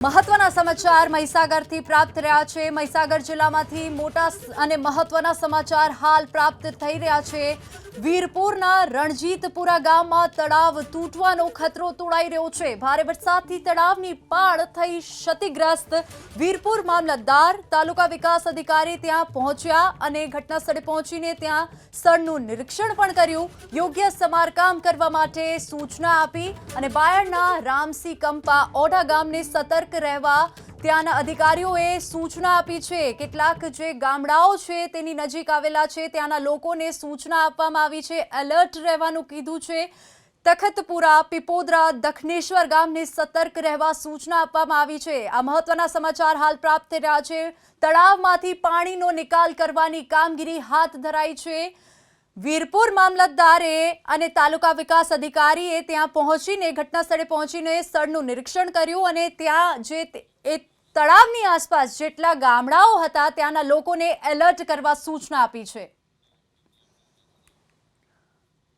મહત્વના સમાચાર મહીસાગરથી પ્રાપ્ત રહ્યા છે। મહીસાગર જિલ્લામાંથી મોટા અને મહત્વના સમાચાર હાલ પ્રાપ્ત થઈ રહ્યા છે। વીરપુરના રણજીતપુરા ગામમાં તળાવ તૂટવાનો ખતરો તોડાઈ રહ્યો છે। ભારે વરસાદથી તળાવની પાળ થઈ ક્ષતિગ્રસ્ત। વીરપુર મામલતદાર તાલુકા વિકાસ અધિકારી ત્યાં પહોંચ્યા અને ઘટના સ્થળે પહોંચીને ત્યાં સ્થળનું નિરીક્ષણ પણ કર્યું। યોગ્ય સમારકામ કરવા માટે સૂચના આપી અને બાયડના રામસિંહ કંપા ઓઢા ગામને સતર્ક રહેવા ત્યાંના અધિકારીઓએ સૂચના આપી છે। કેટલાક જે ગામડાઓ છે તેની નજીક આવેલા છે ત્યાંના લોકોને સૂચના આપવામાં આવી છે, એલર્ટ રહેવાનું કીધું છે। તખતપુરા, પીપોદરા, દક્ષિણેશ્વર ગામને સતર્ક રહેવા સૂચના આપવામાં આવી છે। આ મહત્વના સમાચાર હાલ પ્રાપ્ત થઈ રહ્યા છે। તળાવમાંથી પાણીનો નિકાલ કરવાની કામગીરી હાથ ધરાઈ છે। વીરપુર મામલતદારે અને તાલુકા વિકાસ અધિકારીએ ત્યાં પહોંચીને ઘટના સ્થળે પહોંચીને સ્થળનું નિરીક્ષણ કર્યું અને ત્યાં જે તળાવની આસપાસ જેટલા ગામડાઓ હતા ત્યાંના લોકોને એલર્ટ કરવા સૂચના આપી છે।